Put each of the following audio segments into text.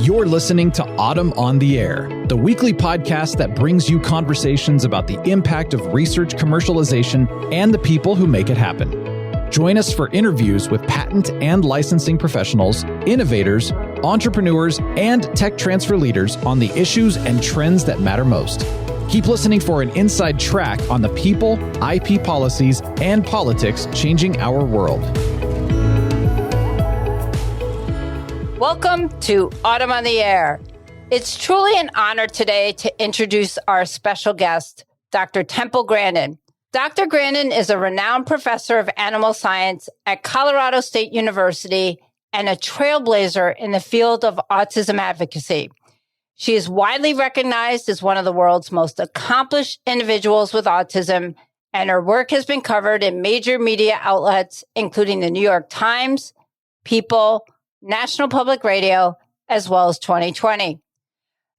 You're listening to Autumn on the Air, the weekly podcast that brings you conversations about the impact of research commercialization and the people who make it happen. Join us for interviews with patent and licensing professionals, innovators, entrepreneurs, and tech transfer leaders on the issues and trends that matter most. Keep listening for an inside track on the people, IP policies, and politics changing our world. Welcome to Autumn on the Air. It's truly an honor today to introduce our special guest, Dr. Temple Grandin. Dr. Grandin is a renowned professor of animal science at Colorado State University and a trailblazer in the field of autism advocacy. She is widely recognized as one of the world's most accomplished individuals with autism, and her work has been covered in major media outlets, including the New York Times, People, National Public Radio, as well as 2020.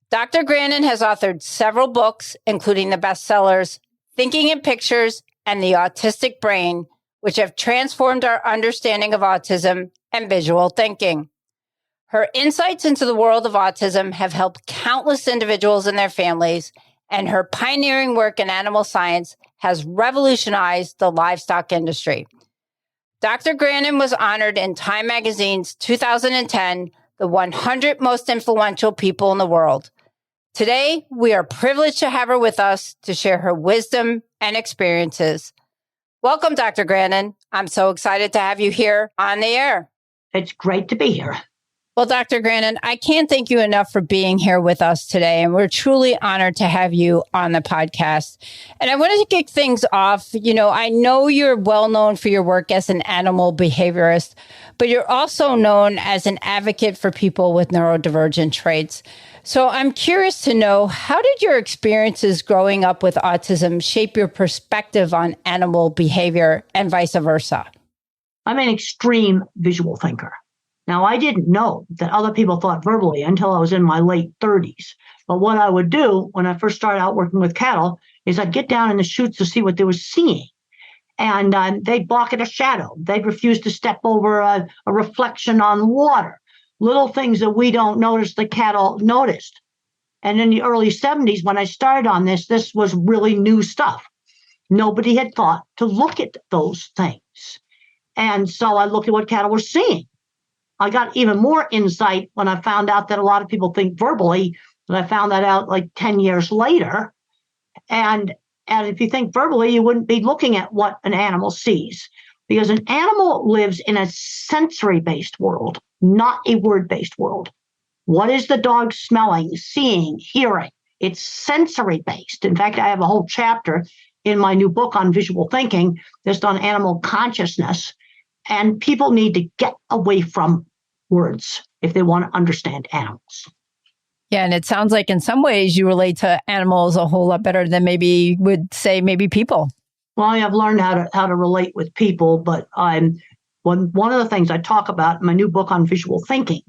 Dr. Grandin has authored several books, including the bestsellers Thinking in Pictures and The Autistic Brain, which have transformed our understanding of autism and visual thinking. Her insights into the world of autism have helped countless individuals and their families, and her pioneering work in animal science has revolutionized the livestock industry. Dr. Grandin was honored in Time Magazine's 2010, the 100 most influential people in the world. Today, we are privileged to have her with us to share her wisdom and experiences. Welcome, Dr. Grandin. I'm so excited to have you here on the air. It's great to be here. Well, Dr. Grandin, I can't thank you enough for being here with us today, and we're truly honored to have you on the podcast. And I wanted to kick things off. I know you're well known for your work as an animal behaviorist, but you're also known as an advocate for people with neurodivergent traits. So I'm curious to know, how did your experiences growing up with autism shape your perspective on animal behavior and vice versa? I'm an extreme visual thinker. Now, I didn't know that other people thought verbally until I was in my late 30s. But what I would do when I first started out working with cattle is I'd get down in the chutes to see what they were seeing. And they'd balk at a shadow. They'd refuse to step over a reflection on water. Little things that we don't notice, the cattle noticed. And in the early 70s, when I started on this was really new stuff. Nobody had thought to look at those things. And so I looked at what cattle were seeing. I got even more insight when I found out that a lot of people think verbally, and I found that out like 10 years later. And if you think verbally, you wouldn't be looking at what an animal sees, because an animal lives in a sensory-based world, not a word-based world. What is the dog smelling, seeing, hearing? It's sensory-based. In fact, I have a whole chapter in my new book on visual thinking just on animal consciousness. And people need to get away from words if they want to understand animals. Yeah, and it sounds like in some ways you relate to animals a whole lot better than maybe would say maybe people. Well, I've learned how to relate with people, but one of the things I talk about in my new book on visual thinking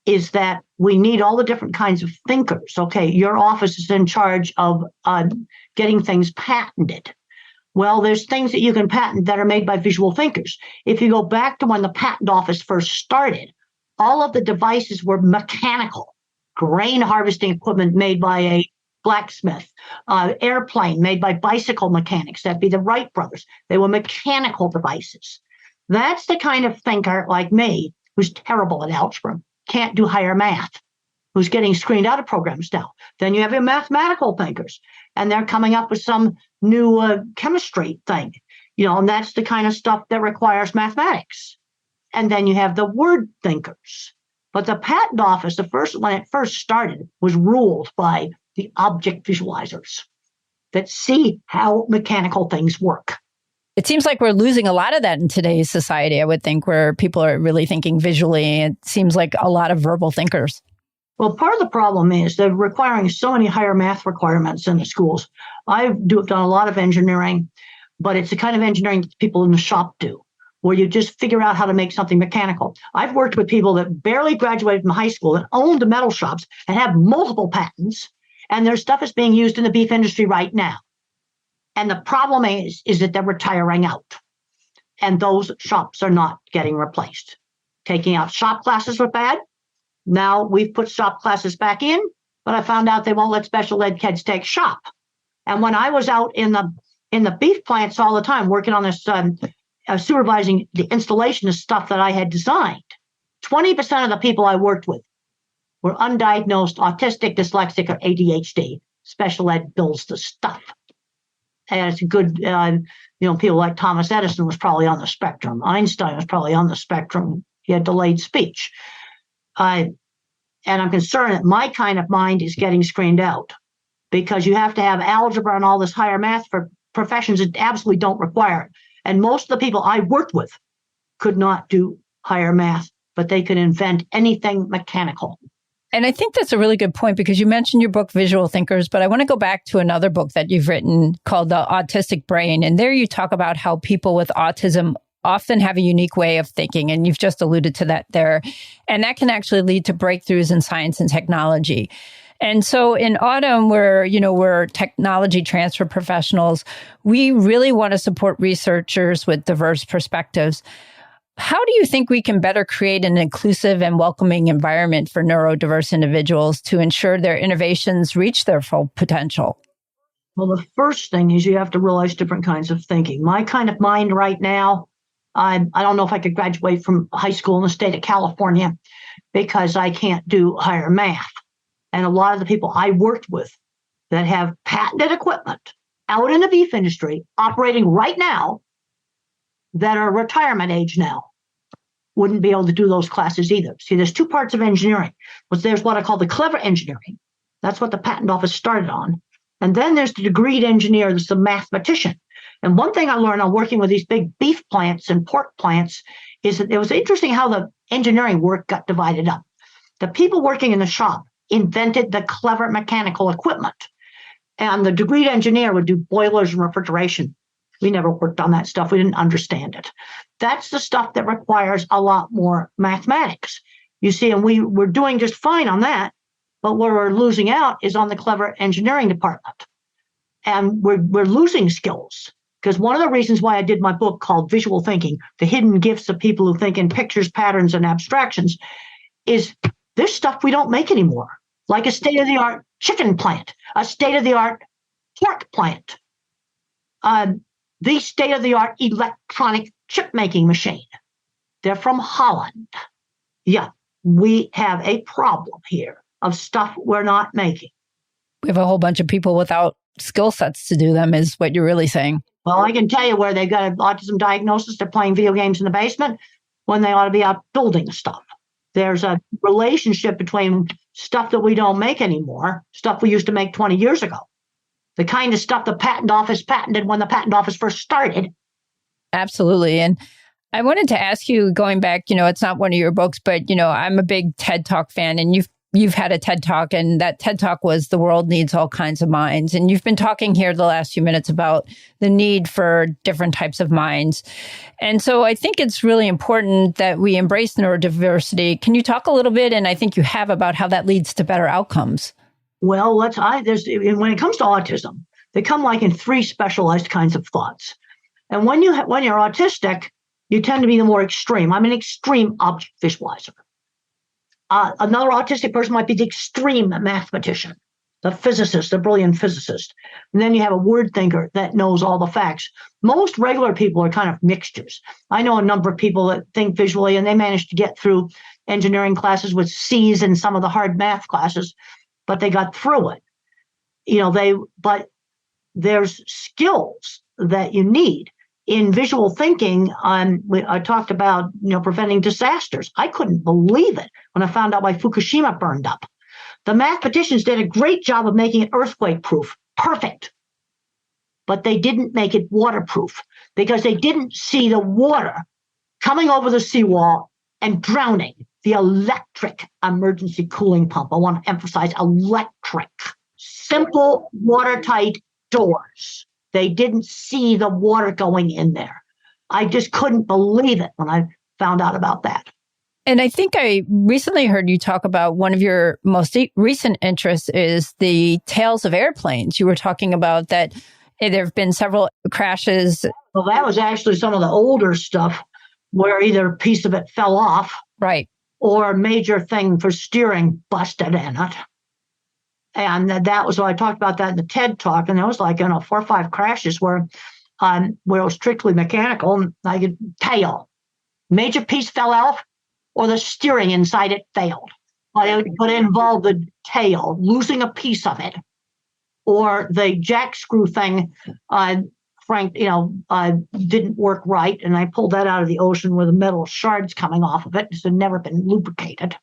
is that we need all the different kinds of thinkers. Okay, your office is in charge of getting things patented. Well, there's things that you can patent that are made by visual thinkers. If you go back to when the patent office first started, all of the devices were mechanical. Grain harvesting equipment made by a blacksmith, airplane made by bicycle mechanics, that'd be the Wright brothers. They were mechanical devices. That's the kind of thinker like me, who's terrible at algebra, can't do higher math, who's getting screened out of programs now. Then you have your mathematical thinkers, and they're coming up with some new chemistry thing, and that's the kind of stuff that requires mathematics. And then you have the word thinkers. But the patent office, when it first started, was ruled by the object visualizers that see how mechanical things work. It seems like we're losing a lot of that in today's society, I would think, where people are really thinking visually. It seems like a lot of verbal thinkers. Well, part of the problem is they're requiring so many higher math requirements in the schools. I've done a lot of engineering, but it's the kind of engineering that people in the shop do, where you just figure out how to make something mechanical. I've worked with people that barely graduated from high school that owned metal shops and have multiple patents, and their stuff is being used in the beef industry right now. And the problem is that they're retiring out, and those shops are not getting replaced. Taking out shop classes was bad. Now we've put shop classes back in, but I found out they won't let special ed kids take shop. And when I was out in the beef plants all the time working on this, supervising the installation of stuff that I had designed, 20% of the people I worked with were undiagnosed autistic, dyslexic, or ADHD. Special ed builds the stuff. And it's good, people like Thomas Edison was probably on the spectrum. Einstein was probably on the spectrum. He had delayed speech. And I'm concerned that my kind of mind is getting screened out because you have to have algebra and all this higher math for professions that absolutely don't require it. And most of the people I worked with could not do higher math, but they could invent anything mechanical. And I think that's a really good point because you mentioned your book, Visual Thinkers, but I want to go back to another book that you've written called The Autistic Brain. And there you talk about how people with autism often have a unique way of thinking. And you've just alluded to that there. And that can actually lead to breakthroughs in science and technology. And so in Autumn, we're technology transfer professionals. We really want to support researchers with diverse perspectives. How do you think we can better create an inclusive and welcoming environment for neurodiverse individuals to ensure their innovations reach their full potential? Well, the first thing is you have to realize different kinds of thinking. My kind of mind right now, I don't know if I could graduate from high school in the state of California because I can't do higher math. And a lot of the people I worked with that have patented equipment out in the beef industry operating right now that are retirement age now wouldn't be able to do those classes either. See, there's two parts of engineering. There's what I call the clever engineering. That's what the patent office started on. And then there's the degreed engineer, there's the mathematician. And one thing I learned on working with these big beef plants and pork plants is that it was interesting how the engineering work got divided up. The people working in the shop invented the clever mechanical equipment. And the degreed engineer would do boilers and refrigeration. We never worked on that stuff. We didn't understand it. That's the stuff that requires a lot more mathematics. You see, and we're doing just fine on that, but where we're losing out is on the clever engineering department. And we're losing skills. Because one of the reasons why I did my book called Visual Thinking, The Hidden Gifts of People Who Think in Pictures, Patterns, and Abstractions, is there's stuff we don't make anymore, like a state-of-the-art chicken plant, a state-of-the-art pork plant, the state-of-the-art electronic chip-making machine. They're from Holland. Yeah, we have a problem here of stuff we're not making. We have a whole bunch of people without skill sets to do them, is what you're really saying. Well, I can tell you where they've got an autism diagnosis. They're playing video games in the basement when they ought to be out building stuff. There's a relationship between stuff that we don't make anymore, stuff we used to make 20 years ago. The kind of stuff the patent office patented when the patent office first started. Absolutely. And I wanted to ask you, going back, it's not one of your books, but, I'm a big TED Talk fan, and you've had a TED Talk, and that TED Talk was The World Needs All Kinds of Minds. And you've been talking here the last few minutes about the need for different types of minds. And so I think it's really important that we embrace neurodiversity. Can you talk a little bit, and I think you have, about how that leads to better outcomes? Well, when it comes to autism, they come like in three specialized kinds of thoughts. And when you're autistic, you tend to be the more extreme. I'm an extreme object visualizer. Another autistic person might be the extreme mathematician, the physicist, the brilliant physicist. And then you have a word thinker that knows all the facts. Most regular people are kind of mixtures. I know a number of people that think visually, and they manage to get through engineering classes with C's in some of the hard math classes, but they got through it. But there's skills that you need. In visual thinking, I talked about preventing disasters. I couldn't believe it when I found out why Fukushima burned up. The mathematicians did a great job of making it earthquake-proof, perfect. But they didn't make it waterproof because they didn't see the water coming over the seawall and drowning the electric emergency cooling pump. I want to emphasize electric. Simple, watertight doors. They didn't see the water going in there. I just couldn't believe it when I found out about that. And I think I recently heard you talk about one of your most recent interests is the tails of airplanes. You were talking about that there have been several crashes. Well, that was actually some of the older stuff where either a piece of it fell off. Right. or major thing for steering busted in it. And that was what I talked about that in the TED Talk. And there was like, 4 or 5 crashes where it was strictly mechanical, like a tail. Major piece fell off, or the steering inside it failed. But it involved the tail, losing a piece of it, or the jack screw thing, didn't work right. And I pulled that out of the ocean with the metal shards coming off of it. It had never been lubricated.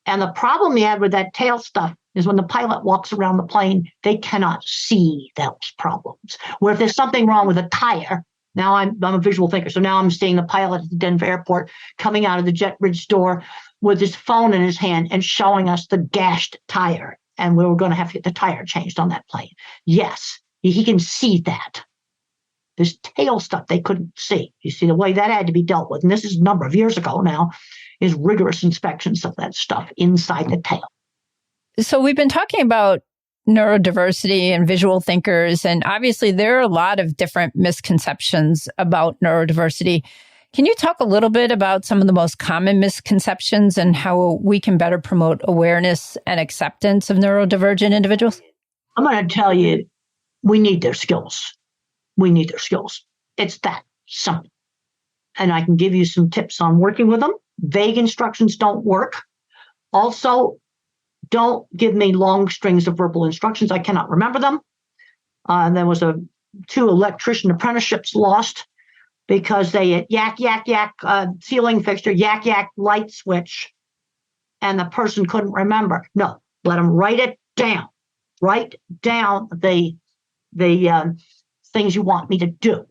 And the problem you had with that tail stuff is when the pilot walks around the plane, they cannot see those problems. Where if there's something wrong with a tire, now I'm a visual thinker, so now I'm seeing the pilot at the Denver airport coming out of the jet bridge door with his phone in his hand and showing us the gashed tire. And we were going to have to get the tire changed on that plane. Yes, he can see that. This tail stuff they couldn't see. You see, the way that had to be dealt with, and this is a number of years ago now, is rigorous inspections of that stuff inside the tail. So we've been talking about neurodiversity and visual thinkers, and obviously there are a lot of different misconceptions about neurodiversity. Can you talk a little bit about some of the most common misconceptions and how we can better promote awareness and acceptance of neurodivergent individuals? I'm going to tell you, we need their skills. We need their skills. It's that simple. And I can give you some tips on working with them. Vague instructions don't work. Also, don't give me long strings of verbal instructions. I cannot remember them. There was 2 electrician apprenticeships lost because they yak, yak, yak, ceiling fixture, yak, yak, light switch, and the person couldn't remember. No, let them write it down. Write down the things you want me to do,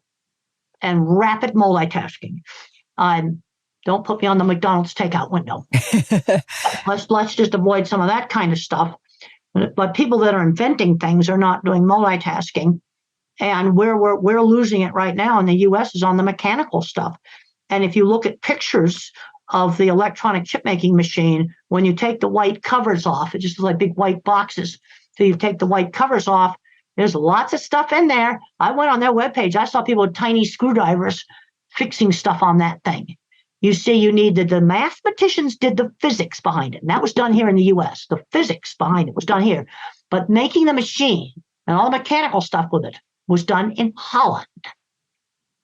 and rapid multitasking. Don't put me on the McDonald's takeout window. Let's just avoid some of that kind of stuff. But people that are inventing things are not doing multitasking. And where we're losing it right now in the U.S. is on the mechanical stuff. And if you look at pictures of the electronic chip making machine, when you take the white covers off, it just looks like big white boxes. So you take the white covers off, there's lots of stuff in there. I went on their webpage. I saw people with tiny screwdrivers fixing stuff on that thing. You see, you needed the mathematicians did the physics behind it. And that was done here in the U.S. The physics behind it was done here. But making the machine and all the mechanical stuff with it was done in Holland.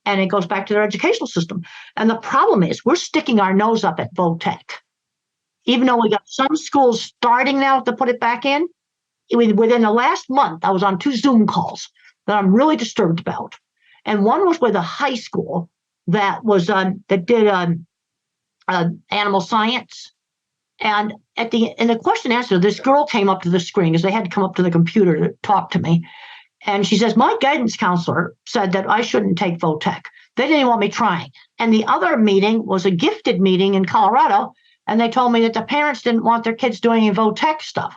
And it goes back to their educational system. And the problem is we're sticking our nose up at Votech. Even though we got some schools starting now to put it back in, within the last month, I was on 2 Zoom calls that I'm really disturbed about. And one was with a high school that was that did animal science. And in the question answer, this girl came up to the screen because they had to come up to the computer to talk to me. And she says, my guidance counselor said that I shouldn't take Votech. They didn't want me trying. And the other meeting was a gifted meeting in Colorado. And they told me that the parents didn't want their kids doing any Votech stuff.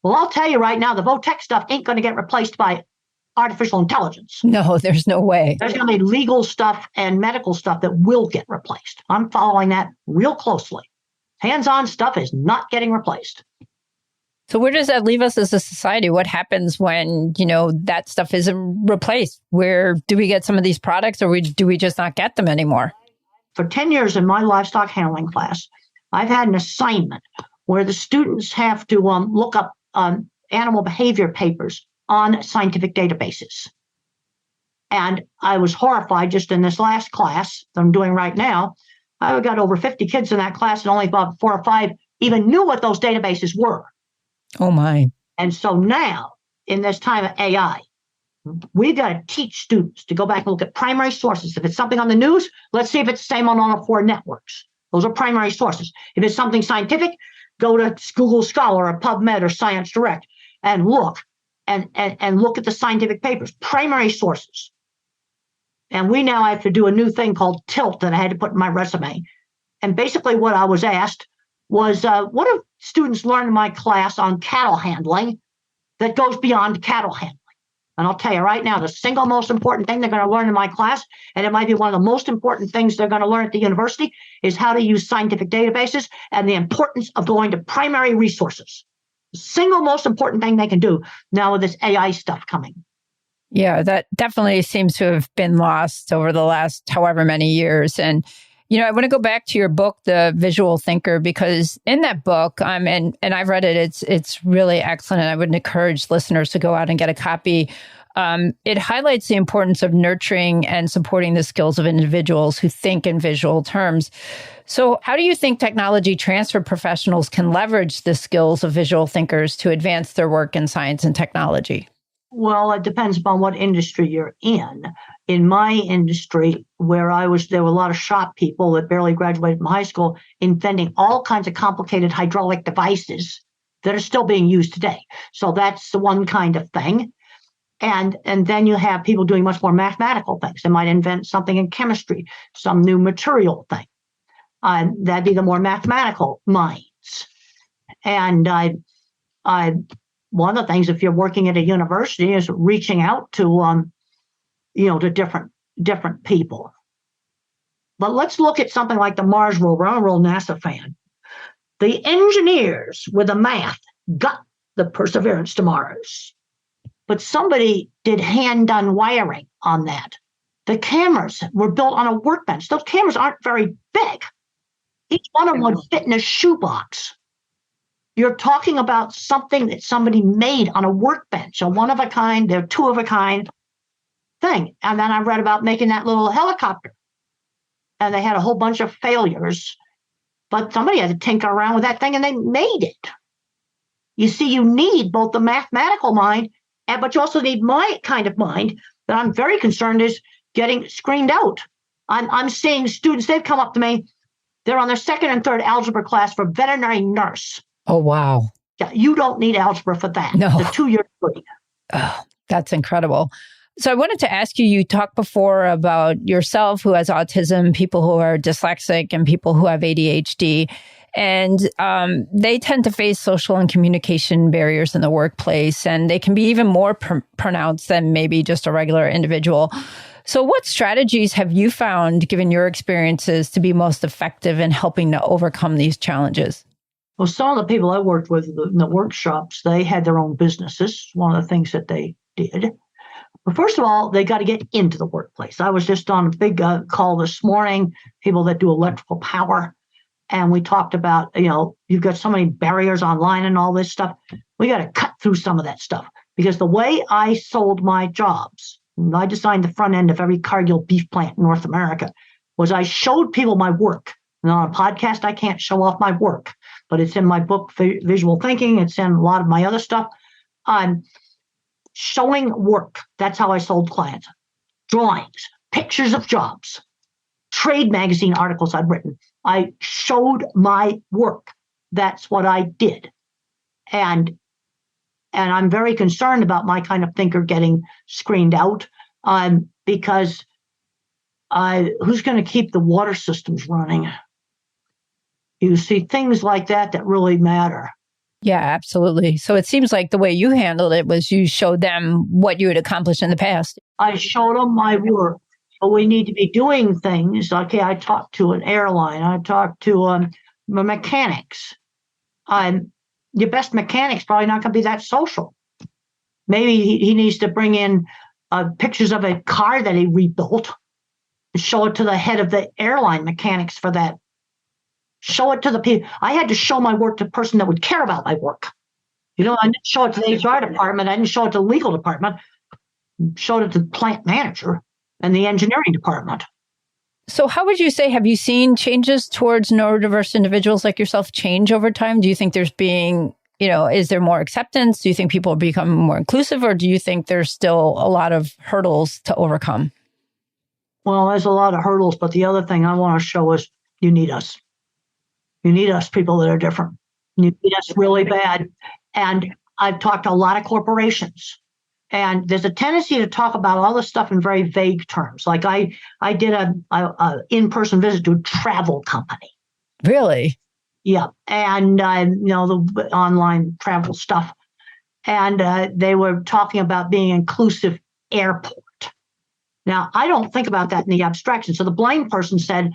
Well, I'll tell you right now, the Votech stuff ain't going to get replaced by artificial intelligence. No, there's no way. There's going to be legal stuff and medical stuff that will get replaced. I'm following that real closely. Hands-on stuff is not getting replaced. So where does that leave us as a society? What happens when, that stuff isn't replaced? Where do we get some of these products, or do we just not get them anymore? For 10 years in my livestock handling class, I've had an assignment where the students have to look up animal behavior papers on scientific databases. And I was horrified just in this last class that I'm doing right now. I got over 50 kids in that class, and only about 4 or 5 even knew what those databases were. Oh, my. And so now, in this time of AI, we've got to teach students to go back and look at primary sources. If it's something on the news, let's see if it's the same on all 4 networks. Those are primary sources. If it's something scientific, go to Google Scholar or PubMed or Science Direct and look and look at the scientific papers, primary sources. And we now have to do a new thing called TILT that I had to put in my resume. And basically what I was asked was, what do students learn in my class on cattle handling that goes beyond cattle handling? And I'll tell you right now, the single most important thing they're going to learn in my class, and it might be one of the most important things they're going to learn at the university, is how to use scientific databases and the importance of going to primary resources. The single most important thing they can do now with this AI stuff coming. Yeah, that definitely seems to have been lost over the last however many years. And, I want to go back to your book, The Visual Thinker, because in that book, and I've read it, it's really excellent. And I would encourage listeners to go out and get a copy. It highlights the importance of nurturing and supporting the skills of individuals who think in visual terms. So how do you think technology transfer professionals can leverage the skills of visual thinkers to advance their work in science and technology? Well, it depends upon what industry you're in. In my industry, where I was, there were a lot of shop people that barely graduated from high school inventing all kinds of complicated hydraulic devices that are still being used today. So that's the one kind of thing. And then you have people doing much more mathematical things. They might invent something in chemistry, some new material thing. That'd be the more mathematical minds. And one of the things, if you're working at a university, is reaching out to to different people. But let's look at something like the Mars rover. I'm a real NASA fan. The engineers with the math got the Perseverance to Mars, but somebody did hand-done wiring on that. The cameras were built on a workbench. Those cameras aren't very big. Each one of them would fit in a shoebox. You're talking about something that somebody made on a workbench, a one-of-a-kind, they're two-of-a-kind thing. And then I read about making that little helicopter. And they had a whole bunch of failures, but somebody had to tinker around with that thing and they made it. You see, you need both the mathematical mind, but you also need my kind of mind that I'm very concerned is getting screened out. I'm seeing students, they've come up to me, they're on their second and third algebra class for veterinary nurse. Oh, wow. Yeah, you don't need algebra for that. No. The 2-year degree. Oh, that's incredible. So I wanted to ask you, you talked before about yourself who has autism, people who are dyslexic, and people who have ADHD. And they tend to face social and communication barriers in the workplace, and they can be even more pronounced than maybe just a regular individual. So what strategies have you found, given your experiences, to be most effective in helping to overcome these challenges? Well, some of the people I worked with in the workshops, they had their own businesses. One of the things that they did. But first of all, they got to get into the workplace. I was just on a big call this morning, people that do electrical power. And we talked about, you've got so many barriers online and all this stuff. We got to cut through some of that stuff. Because the way I sold my jobs, I designed the front end of every Cargill beef plant in North America, was I showed people my work. And on a podcast, I can't show off my work. But it's in my book, Visual Thinking. It's in a lot of my other stuff. Showing work. That's how I sold clients. Drawings, pictures of jobs, trade magazine articles I've written. I showed my work. That's what I did. And I'm very concerned about my kind of thinker getting screened out because who's going to keep the water systems running? You see things like that really matter. Yeah, absolutely. So it seems like the way you handled it was you showed them what you had accomplished in the past. I showed them my work. But we need to be doing things. Okay, I talked to an airline. I talked to mechanics. Your best mechanic's probably not going to be that social. Maybe he needs to bring in pictures of a car that he rebuilt and show it to the head of the airline mechanics for that. Show it to the people. I had to show my work to a person that would care about my work. I didn't show it to the HR department. I didn't show it to the legal department. I showed it to the plant manager and the engineering department. So how would you say, have you seen changes towards neurodiverse individuals like yourself change over time? Do you think there's is there more acceptance? Do you think people are becoming more inclusive, or do you think there's still a lot of hurdles to overcome? Well, there's a lot of hurdles, but the other thing I want to show is you need us. You need us, people that are different. You need us really bad. And I've talked to a lot of corporations. And there's a tendency to talk about all this stuff in very vague terms. Like I did a in-person visit to a travel company. Really? Yeah. And, the online travel stuff. And they were talking about being inclusive airport. Now, I don't think about that in the abstraction. So the blind person said,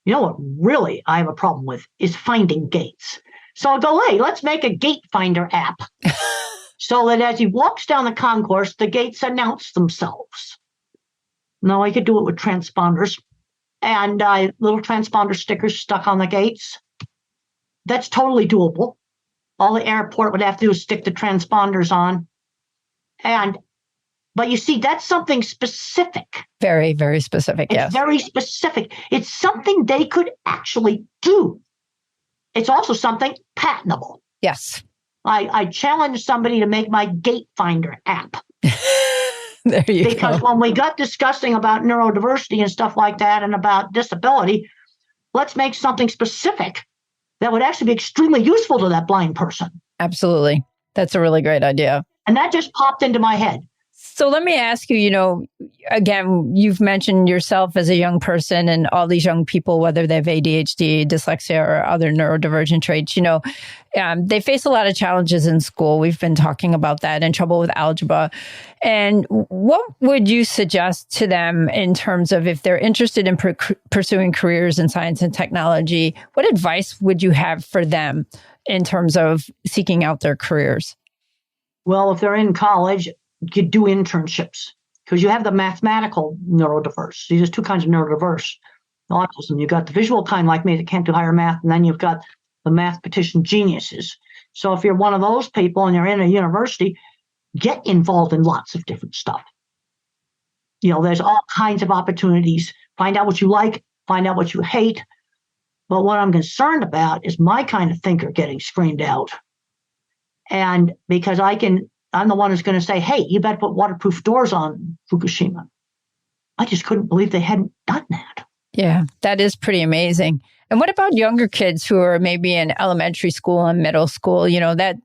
what really I have a problem with is finding gates. So I'll go, hey, let's make a gate finder app. So that as he walks down the concourse, the gates announce themselves. Now, I could do it with transponders. and little transponder stickers stuck on the gates. That's totally doable. All the airport would have to do is stick the transponders on. But you see, that's something specific. Very, very specific, yes. It's very specific. It's something they could actually do. It's also something patentable. Yes. I challenge somebody to make my gate finder app. There you because go. when we got discussing about neurodiversity and stuff like that and about disability, let's make something specific that would actually be extremely useful to that blind person. Absolutely. That's a really great idea. And that just popped into my head. So let me ask you, again, you've mentioned yourself as a young person and all these young people, whether they have ADHD, dyslexia, or other neurodivergent traits, they face a lot of challenges in school. We've been talking about that and trouble with algebra. And what would you suggest to them in terms of if they're interested in pursuing careers in science and technology? What advice would you have for them in terms of seeking out their careers? Well, if they're in college, you do internships because you have the mathematical neurodiverse. There's two kinds of neurodiverse autism. You've got the visual kind like me that can't do higher math, and then you've got the mathematician geniuses. So if you're one of those people and you're in a university, get involved in lots of different stuff. There's all kinds of opportunities. Find out what you like, find out what you hate. But what I'm concerned about is my kind of thinker getting screened out. And because I'm the one who's going to say, hey, you better put waterproof doors on Fukushima. I just couldn't believe they hadn't done that. Yeah, that is pretty amazing. And what about younger kids who are maybe in elementary school and middle school?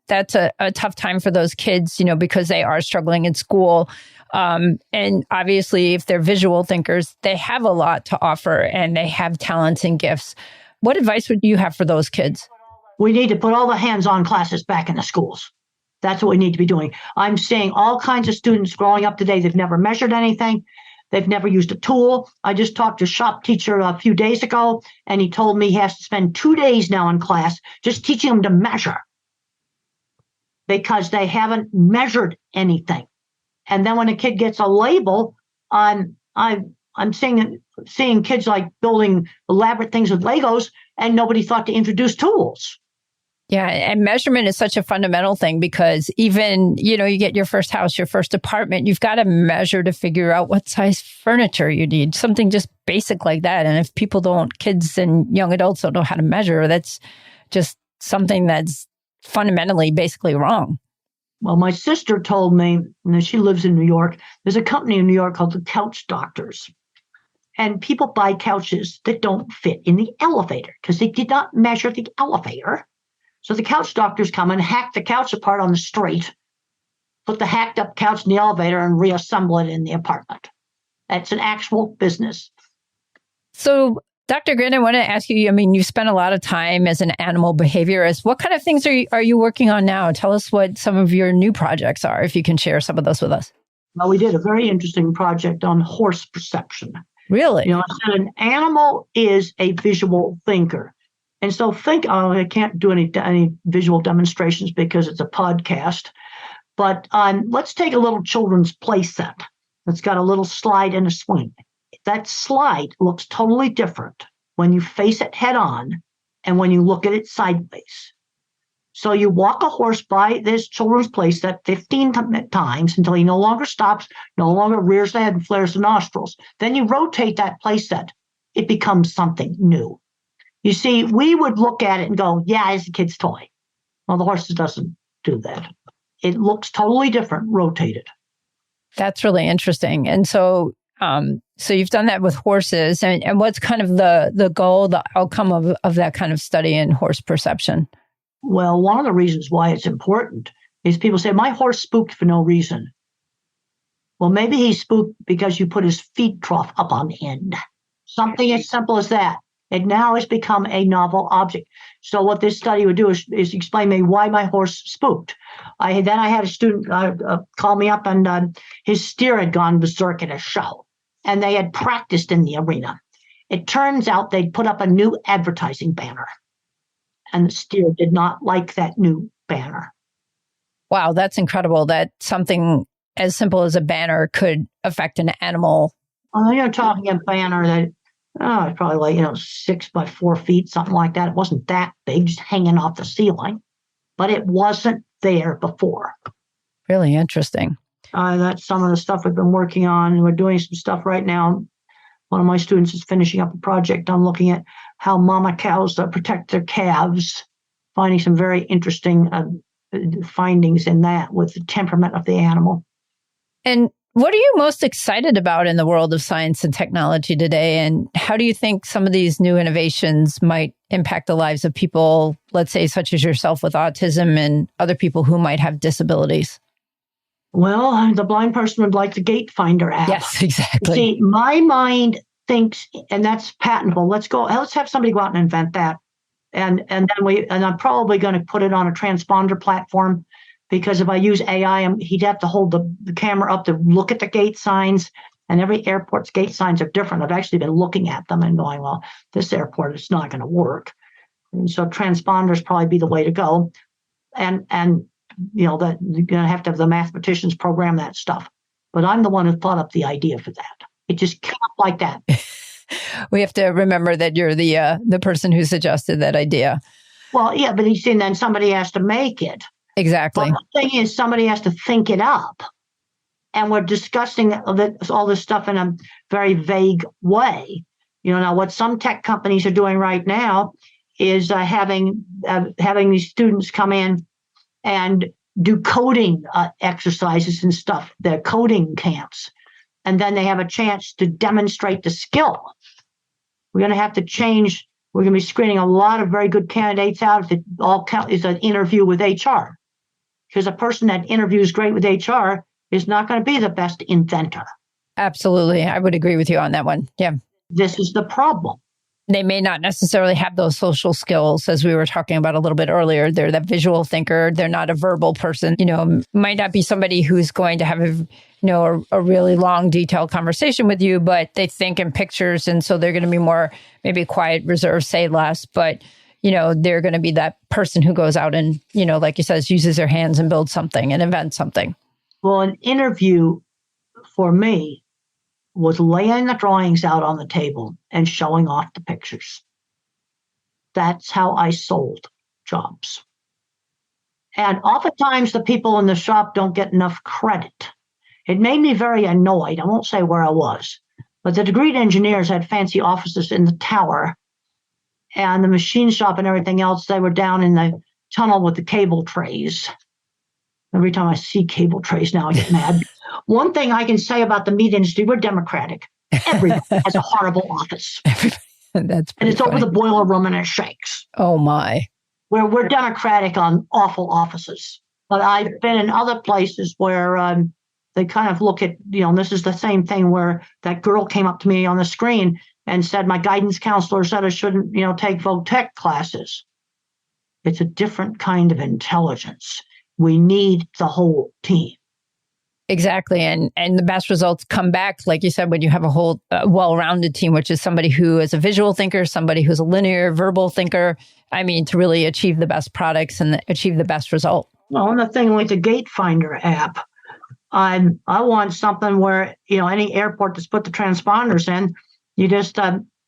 That's a tough time for those kids, because they are struggling in school. And obviously, if they're visual thinkers, they have a lot to offer and they have talents and gifts. What advice would you have for those kids? We need to put all the hands-on classes back in the schools. That's what we need to be doing. I'm seeing all kinds of students growing up today. They've never measured anything. They've never used a tool. I just talked to a shop teacher a few days ago, and he told me he has to spend 2 days now in class just teaching them to measure because they haven't measured anything. And then when a kid gets a label, I'm seeing kids like building elaborate things with Legos, and nobody thought to introduce tools. Yeah. And measurement is such a fundamental thing because even, you get your first house, your first apartment, you've got to measure to figure out what size furniture you need, something just basic like that. And if kids and young adults don't know how to measure, that's just something that's fundamentally basically wrong. Well, my sister told me, she lives in New York, there's a company in New York called the Couch Doctors. And people buy couches that don't fit in the elevator because they did not measure the elevator. So the couch doctors come and hack the couch apart on the street, put the hacked up couch in the elevator and reassemble it in the apartment. That's an actual business. So, Dr. Grandin, I want to ask you, you spent a lot of time as an animal behaviorist. What kind of things are you working on now? Tell us what some of your new projects are, if you can share some of those with us. Well, we did a very interesting project on horse perception. Really? I said an animal is a visual thinker. And so I can't do any visual demonstrations because it's a podcast, but let's take a little children's play set that's got a little slide and a swing. That slide looks totally different when you face it head on and when you look at it sideways. So you walk a horse by this children's play set 15 times until he no longer stops, no longer rears the head and flares the nostrils. Then you rotate that play set. It becomes something new. You see, we would look at it and go, yeah, it's a kid's toy. Well, the horse doesn't do that. It looks totally different, rotated. That's really interesting. And so you've done that with horses. And what's kind of the goal, the outcome of that kind of study in horse perception? Well, one of the reasons why it's important is people say, my horse spooked for no reason. Well, maybe he spooked because you put his feed trough up on end. Something as simple as that. It now has become a novel object. So what this study would do is explain me why my horse spooked. I had a student call me up, and his steer had gone berserk at a show, and they had practiced in the arena. It turns out they'd put up a new advertising banner, and the steer did not like that new banner. Wow, that's incredible that something as simple as a banner could affect an animal. Well, you're talking a banner that It's probably like, 6 by 4 feet, something like that. It wasn't that big, just hanging off the ceiling, but it wasn't there before. Really interesting. That's some of the stuff we've been working on. We're doing some stuff right now. One of my students is finishing up a project. I'm looking at how mama cows protect their calves, finding some very interesting findings in that with the temperament of the animal. And what are you most excited about in the world of science and technology today? And how do you think some of these new innovations might impact the lives of people, let's say, such as yourself with autism and other people who might have disabilities? Well, the blind person would like the gate finder app. Yes, exactly. See, my mind thinks, and that's patentable. Let's have somebody go out and invent that. And I'm probably going to put it on a transponder platform, because if I use AI, he'd have to hold the camera up to look at the gate signs, and every airport's gate signs are different. I've actually been looking at them and going, well, this airport is not going to work. And so transponders probably be the way to go. And that you're going to have the mathematicians program that stuff. But I'm the one who thought up the idea for that. It just came up like that. We have to remember that you're the person who suggested that idea. Well, yeah, but you see, then somebody has to make it. Exactly. But the thing is, somebody has to think it up. And we're discussing all this stuff in a very vague way. Now what some tech companies are doing right now is having these students come in and do coding exercises and stuff, the coding camps. And then they have a chance to demonstrate the skill. We're going to have to change. We're going to be screening a lot of very good candidates out if it all is an interview with HR. Because a person that interviews great with HR is not going to be the best inventor. Absolutely. I would agree with you on that one. Yeah. This is the problem. They may not necessarily have those social skills, as we were talking about a little bit earlier. They're that visual thinker. They're not a verbal person. Might not be somebody who's going to have a really long, detailed conversation with you, but they think in pictures. And so they're going to be more maybe quiet, reserved, say less. But, they're going to be that person who goes out and, like you said, uses their hands and builds something and invents something. Well, an interview for me was laying the drawings out on the table and showing off the pictures. That's how I sold jobs. And oftentimes the people in the shop don't get enough credit. It made me very annoyed. I won't say where I was, but the degreed engineers had fancy offices in the tower, and the machine shop and everything else, they were down in the tunnel with the cable trays. Every time I see cable trays now, I get mad. One thing I can say about the meat industry, we're democratic. Everybody has a horrible office. And it's over the boiler room and it shakes. Oh, my. We're democratic on awful offices. But I've been in other places where they kind of look at, and this is the same thing where that girl came up to me on the screen and said, my guidance counselor said I shouldn't, take VOTEC classes. It's a different kind of intelligence. We need the whole team. Exactly. And the best results come back, like you said, when you have a whole well-rounded team, which is somebody who is a visual thinker, somebody who's a linear verbal thinker. To really achieve the best products and achieve the best result. Well, and the thing with the Gate Finder app, I want something where, any airport that's put the transponders in, you just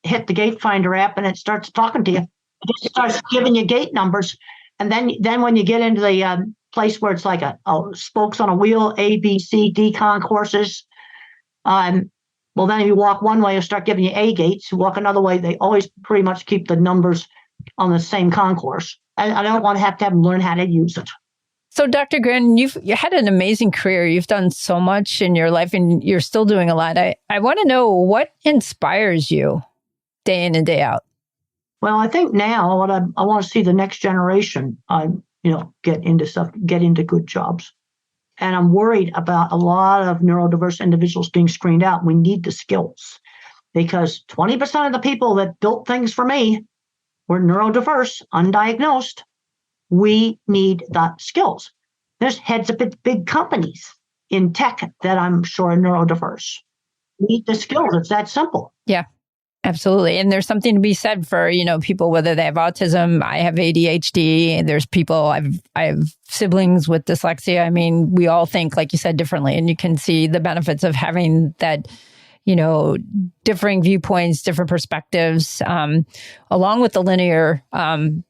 hit the Gate Finder app and it starts talking to you. It just starts giving you gate numbers. And then when you get into the place where it's like a spokes on a wheel, A, B, C, D concourses, then if you walk one way, it'll start giving you A gates. You walk another way, they always pretty much keep the numbers on the same concourse. I don't want to have them learn how to use it. So, Dr. Grandin, you had an amazing career. You've done so much in your life, and you're still doing a lot. I want to know what inspires you day in and day out. Well, I think now what I want to see the next generation, get into good jobs. And I'm worried about a lot of neurodiverse individuals being screened out. We need the skills, because 20% of the people that built things for me were neurodiverse, undiagnosed. We need the skills. There's heads of big companies in tech that I'm sure are neurodiverse. We need the skills. It's that simple. Yeah, absolutely. And there's something to be said for, people, whether they have autism. I have ADHD, and there's people, I have siblings with dyslexia. We all think, like you said, differently. And you can see the benefits of having that, differing viewpoints, different perspectives, along with the linear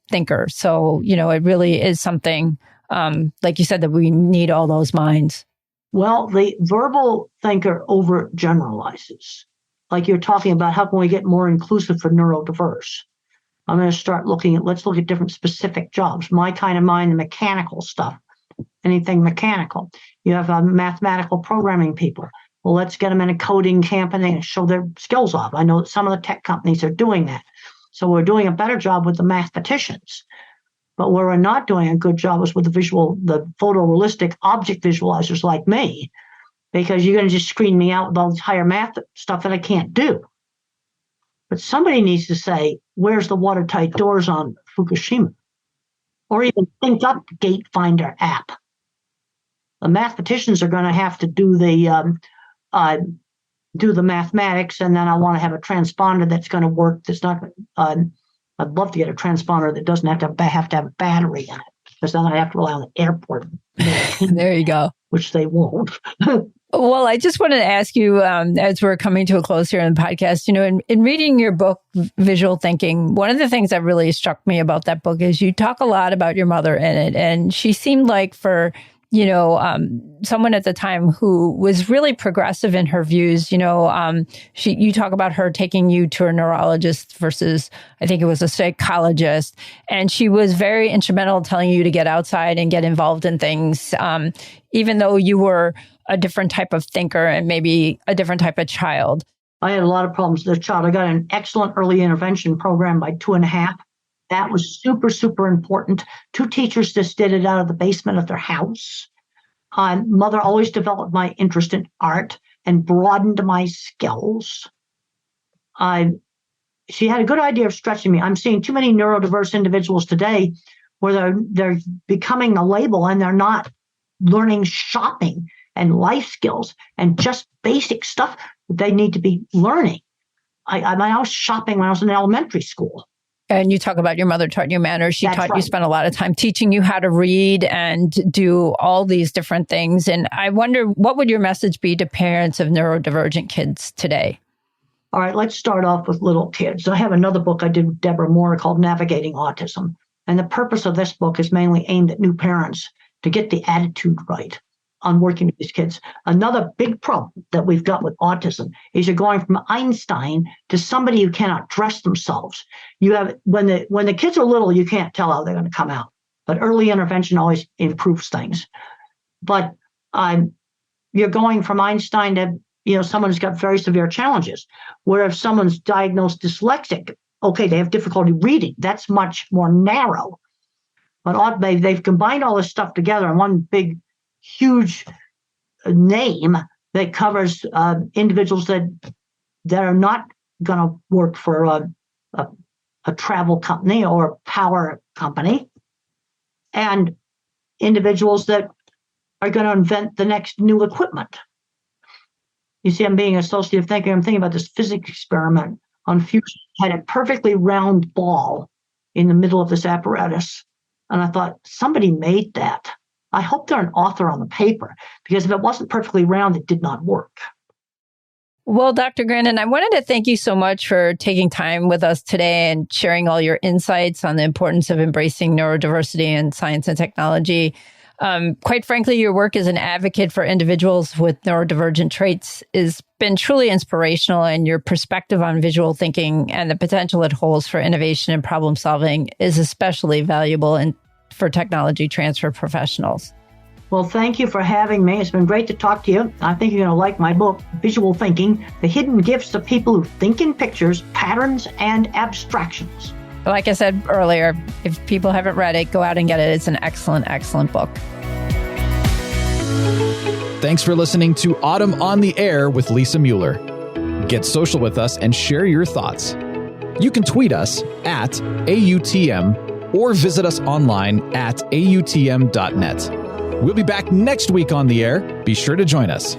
thinker. So, it really is something, like you said, that we need all those minds. Well, the verbal thinker overgeneralizes. Like you're talking about, how can we get more inclusive for neurodiverse? I'm going to start let's look at different specific jobs. My kind of mind, the mechanical stuff, anything mechanical. You have mathematical programming people. Well, let's get them in a coding camp and they show their skills off. I know that some of the tech companies are doing that. So we're doing a better job with the mathematicians. But where we're not doing a good job is with the photorealistic object visualizers like me, because you're going to just screen me out with all this higher math stuff that I can't do. But somebody needs to say, where's the watertight doors on Fukushima? Or even think up Gate Finder app. The mathematicians are going to have to do the mathematics, and then I want to have a transponder that's going to work. That's not. I'd love to get a transponder that doesn't have to have a battery in it, because then I have to rely on the airport. There you go. Which they won't. Well, I just wanted to ask you, as we're coming to a close here in the podcast, in reading your book, Visual Thinking, one of the things that really struck me about that book is you talk a lot about your mother in it. And she seemed like, for someone at the time who was really progressive in her views. You talk about her taking you to a neurologist versus, I think it was a psychologist. And she was very instrumental in telling you to get outside and get involved in things, even though you were a different type of thinker and maybe a different type of child. I had a lot of problems as a child. I got an excellent early intervention program by 2.5. That was super, super important. 2 teachers just did it out of the basement of their house. Mother always developed my interest in art and broadened my skills. She had a good idea of stretching me. I'm seeing too many neurodiverse individuals today where they're becoming a label and they're not learning shopping and life skills and just basic stuff that they need to be learning. I was shopping when I was in elementary school. And you talk about your mother taught you manners. She taught you, spent a lot of time teaching you how to read and do all these different things. And I wonder, what would your message be to parents of neurodivergent kids today? All right, let's start off with little kids. I have another book I did with Deborah Moore called Navigating Autism. And the purpose of this book is mainly aimed at new parents to get the attitude right on working with these kids. Another big problem that we've got with autism is you're going from Einstein to somebody who cannot dress themselves. You have when the kids are little, you can't tell how they're going to come out. But early intervention always improves things. But you're going from Einstein to someone who's got very severe challenges. Where if someone's diagnosed dyslexic, okay, they have difficulty reading. That's much more narrow. But they've combined all this stuff together in one big, huge name that covers individuals that are not going to work for a travel company or a power company, and individuals that are going to invent the next new equipment. You see, I'm being associative thinker. I'm thinking about this physics experiment on fusion. I had a perfectly round ball in the middle of this apparatus. And I thought, somebody made that. I hope they're an author on the paper, because if it wasn't perfectly round, it did not work. Well, Dr. Grandin, I wanted to thank you so much for taking time with us today and sharing all your insights on the importance of embracing neurodiversity in science and technology. Quite frankly, your work as an advocate for individuals with neurodivergent traits has been truly inspirational, and your perspective on visual thinking and the potential it holds for innovation and problem solving is especially valuable for technology transfer professionals. Well, thank you for having me. It's been great to talk to you. I think you're going to like my book, Visual Thinking, The Hidden Gifts of People Who Think in Pictures, Patterns, and Abstractions. Like I said earlier, if people haven't read it, go out and get it. It's an excellent, excellent book. Thanks for listening to Autumn on the Air with Lisa Mueller. Get social with us and share your thoughts. You can tweet us at AUTM or visit us online at autm.net. We'll be back next week on the air. Be sure to join us.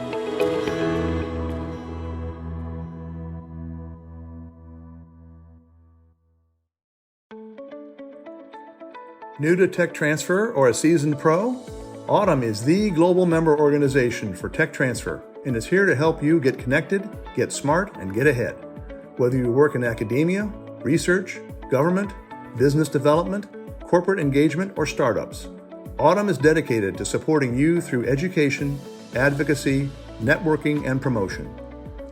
New to tech transfer or a seasoned pro? Autumn is the global member organization for tech transfer. and is here to help you get connected, get smart, and get ahead. Whether you work in academia, research, government, business development, corporate engagement, or startups, Autumn is dedicated to supporting you through education, advocacy, networking, and promotion.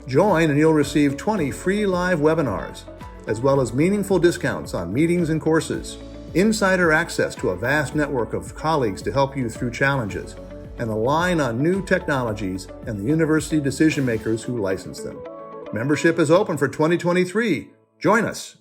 Join and you'll receive 20 free live webinars, as well as meaningful discounts on meetings and courses, insider access to a vast network of colleagues to help you through challenges, and align on new technologies and the university decision makers who license them. Membership is open for 2023. Join us.